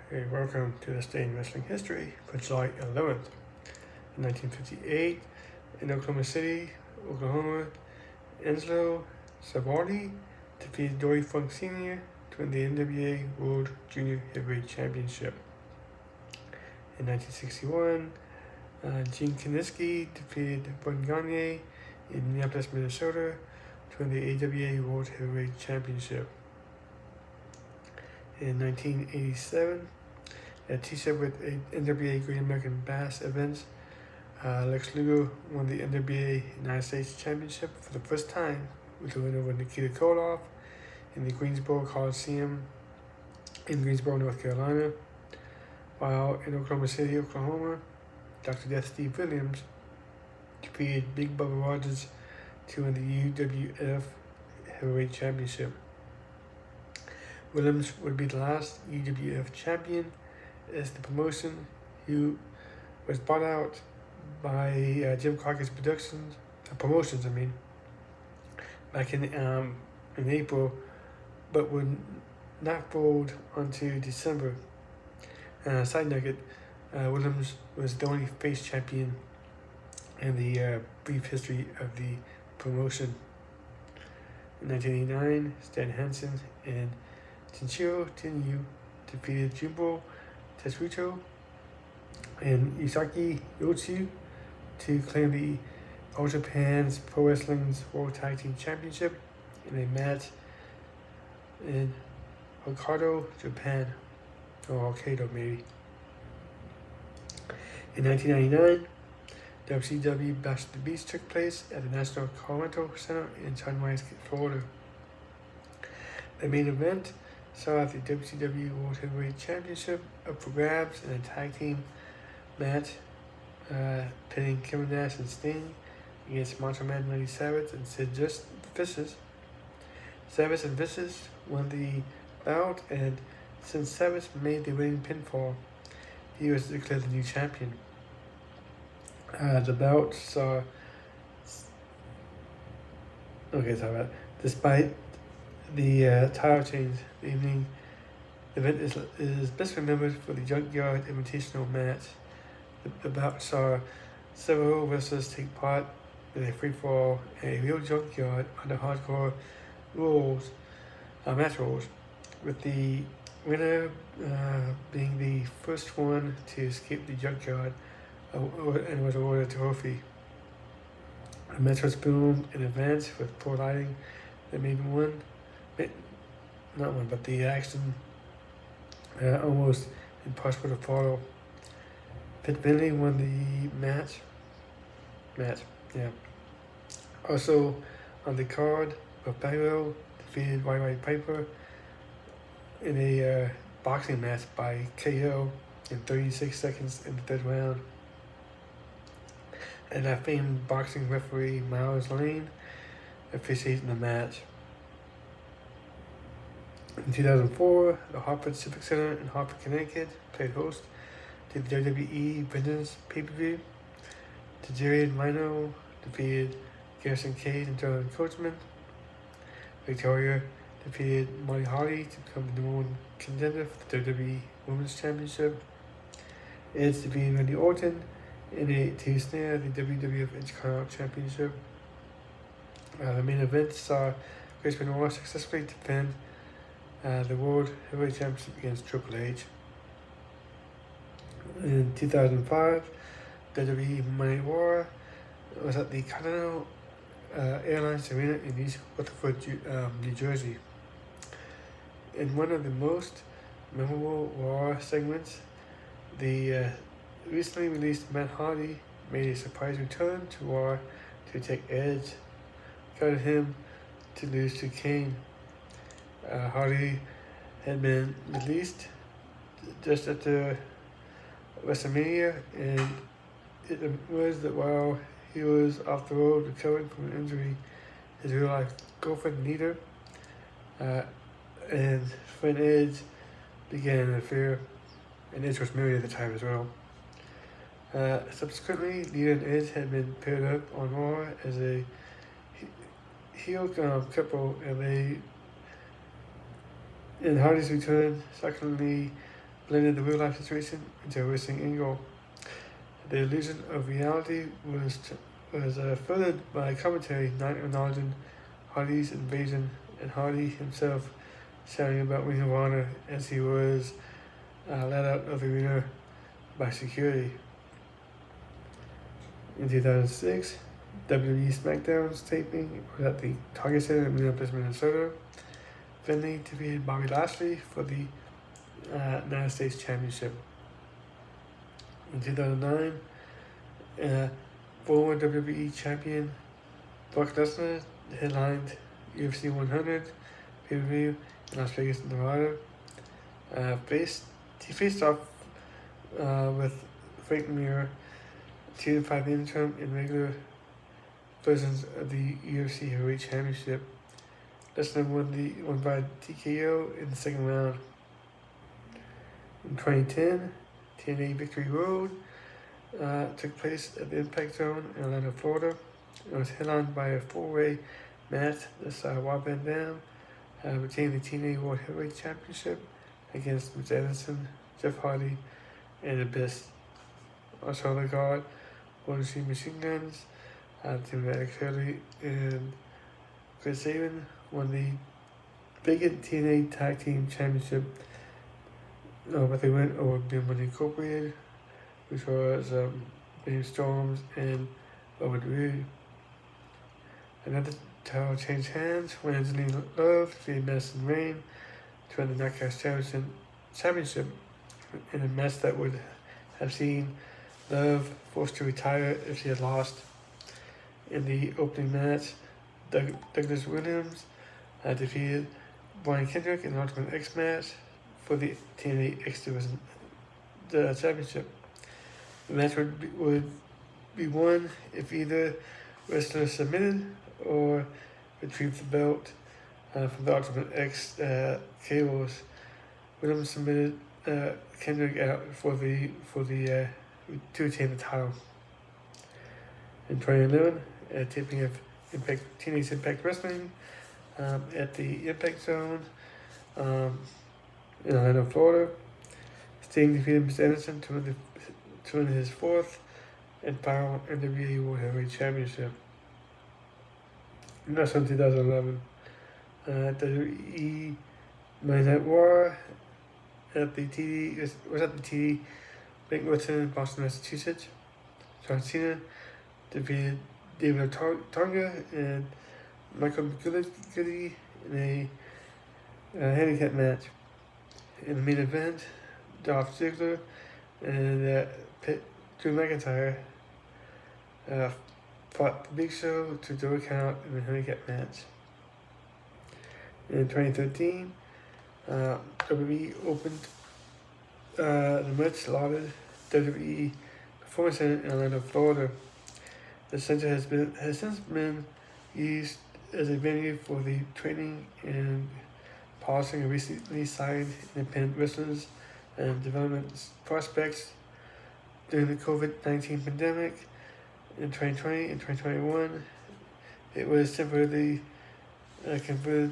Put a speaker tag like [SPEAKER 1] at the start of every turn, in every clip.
[SPEAKER 1] Hey, welcome to this day in wrestling history for July 11th. In 1958, in Oklahoma City, Oklahoma, Enzo Savardi defeated Dory Funk Sr. to win the NWA World Junior Heavyweight Championship. In 1961, Gene Kiniski defeaed Bud Gagne in Minneapolis, Minnesota to win the AWA World Heavyweight Championship. In 1987, a t-shirt with NWA Great American Bash events, Lex Luger won the NWA United States Championship for the first time with a win over Nikita Koloff in the Greensboro Coliseum in Greensboro, North Carolina. While in Oklahoma City, Oklahoma, Dr. Death Steve Williams defeated Big Bubba Rogers to win the UWF Heavyweight Championship. Williams would be the last UWF champion as the promotion, who was bought out by Jim Crockett's promotions, back in April, but would not fold until December. Side nugget, Williams was the only face champion in the brief history of the promotion. In 1989, Stan Hansen and Tenshiro Tenryu defeated Jumbo Tetsuto and Isaki Yotsu to claim the All Japan's Pro Wrestling's World Tag Team Championship in a match in Hokkaido, Japan, or Hokkaido maybe. In 1999, WCW Bash at the Beach took place at the National Convention Center in Sunrise, Florida. The main event saw the WCW World Heavyweight Championship up for grabs in a tag team match, pitting Kevin Nash and Sting against Macho Man Randy Savage and Sid Vicious. Savage and Vicious won the bout, and since Savage made the winning pinfall, he was declared the new champion. The bout saw... Despite the title change, the event is best remembered for the Junkyard Invitational match. The bout saw several wrestlers take part in a free-for-all in a real junkyard under hardcore match rules, with the winner being the first one to escape the junkyard and was awarded a trophy. The match was filmed in advance with poor lighting that made the action almost impossible to follow. Pit Finlay won the match. Also on the card, Barrow defeated White Piper in a boxing match by KO in 36 seconds in the third round. And that famed boxing referee Miles Lane officiated the match. In 2004, the Hartford Civic Center in Hartford, Connecticut played host to the WWE Vengeance pay-per-view. Tajiri Rhino defeated Garrison Cage and John Coachman. Victoria defeated Molly Holly to become the number one contender for the WWE Women's Championship. Edge defeated Randy Orton to snare the WWF Intercontinental Championship. The main event saw Chris Benoit successfully defend the World Heavyweight Championship against Triple H. In 2005, WWE Monday War was at the Continental Airlines Arena in East Rutherford, New Jersey. In one of the most memorable Raw segments, the recently released Matt Hardy made a surprise return to Raw to take Edge, got him to lose to Kane. Hardy had been released just after WrestleMania, and it was that while he was off the road recovering from an injury, his real-life girlfriend Nita and friend Edge began an affair, and Edge was married at the time as well. Subsequently, Nita and Edge had been paired up on Raw as a heel couple, and Hardy's return shockingly blended the real life situation into a wrestling angle. The illusion of reality was furthered by commentary not acknowledging Hardy's invasion and Hardy himself shouting about Ring of Honor as he was let out of the arena by security. In 2006, WWE SmackDown's taping was at the Target Center in Minneapolis, Minnesota. Finlay defeated Bobby Lashley for the United States Championship. In 2009, former WWE champion Brock Lesnar headlined UFC 100 pay-per-view in Las Vegas, Nevada. He faced off with Frank Mir to fight the interim and regular versions of the UFC Heavyweight Championship. Lesnar won by TKO in the second round. In 2010, TNA Victory Road took place at the Impact Zone in Orlando, Florida. It was headlined by a four-way match that Rob Van Dam retained the TNA World Heavyweight Championship against Mitch Anderson, Jeff Hardy, and Abyss. Also on the card, Golden State Machine Guns, Tim Alex Hurley, and Chris Sabin won the vacant TNA Tag Team Championship, but they went over Beer Money Incorporated, which was James Storms and Robert Roode. Another title changed hands when Angelina Love defeated Madison Rayne to win the Knockouts Championship in a match that would have seen Love forced to retire if she had lost. In the opening match, Douglas Williams defeated Brian Kendrick in an Ultimate X match for the TNA X Division Championship. The match would be won if either wrestler submitted or retrieved the belt from the Ultimate X cables. Williams submitted Kendrick out to retain the title. In 2011, a taping of TNA's Impact Wrestling at the Impact Zone in Orlando, Florida. Sting defeated Mr. Anderson to win his fourth and final NWA World Heavyweight Championship. And that's in 2011. WWE Monday Night War at the TD Banqueton, Boston, Massachusetts. John Cena defeated David Tonga and Michael Goody in a handicap match. In the main event, Dolph Ziggler and Drew McIntyre fought the Big Show to do a count in the handicap match. In 2013, WWE opened the much lauded WWE Performance Center in Orlando, Florida. The center has since been used as a venue for the training and polishing of recently signed independent wrestlers and development prospects. During the COVID-19 pandemic in 2020 and 2021, it was temporarily converted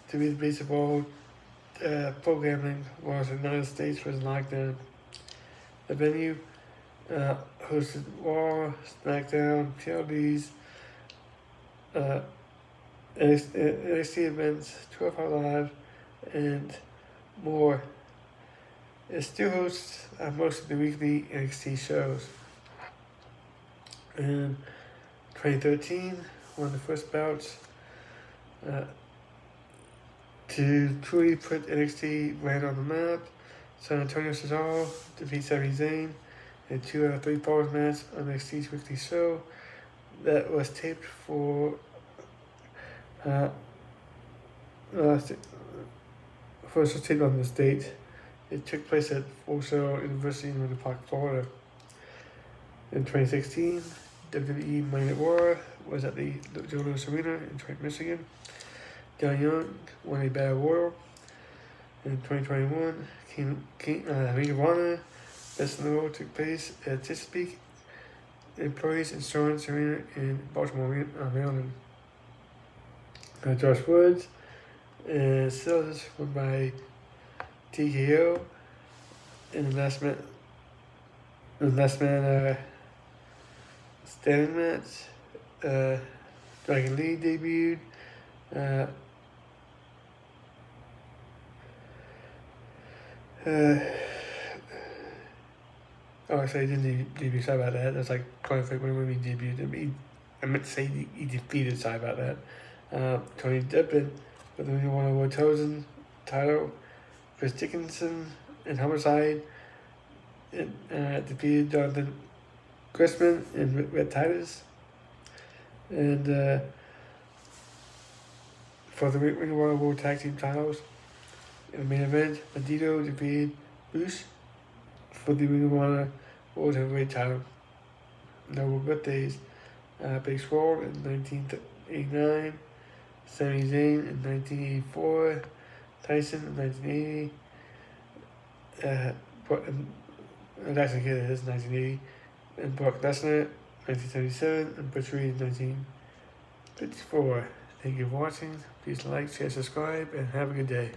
[SPEAKER 1] to be the base of all programming while the United States was in lockdown. The venue hosted Raw, SmackDown, TLDs, NXT events, 12 Hour Live, and more. It still hosts most of the weekly NXT shows. In 2013, one of the first bouts to truly put NXT brand on the map, San Antonio Cesaro defeats Sami Zayn in a 2 out of 3 falls match on NXT's weekly show that was taped for first taped on this date. It took place at Full Sail University in Winter Park, Florida. In 2016, WWE Monday Night War was at the Joe Louis Arena in Detroit, Michigan. John Young won a Battle Royal. In 2021, Ring of Honor Best in the World took place at Chesapeake Employees Insurance Arena in Baltimore, Maryland. Josh Woods and Sills won by TKO in the last man standing match. Dragon Lee debuted. Oh, actually, he didn't debut. Sorry about that. That's like clarifying when we debuted. I meant to say he defeated. Sorry about that. Tony Deppen with the Ring of Honor World Chosen title. Chris Dickinson in Homicide defeated Jonathan Gressman and Red Titus. And for the Ring of Honor World Tag Team titles, in the main event, Bandito defeated Bruce for the Ring of Honor World Heavyweight title. Notable birthdays: Big Swole in 1989, Sami Zayn in 1984, Tyson in 1980, Tyson Kidd is 1980, and Brock Lesnar 1977, and Butch Reed in 1954. Thank you for watching. Please like, share, subscribe, and have a good day.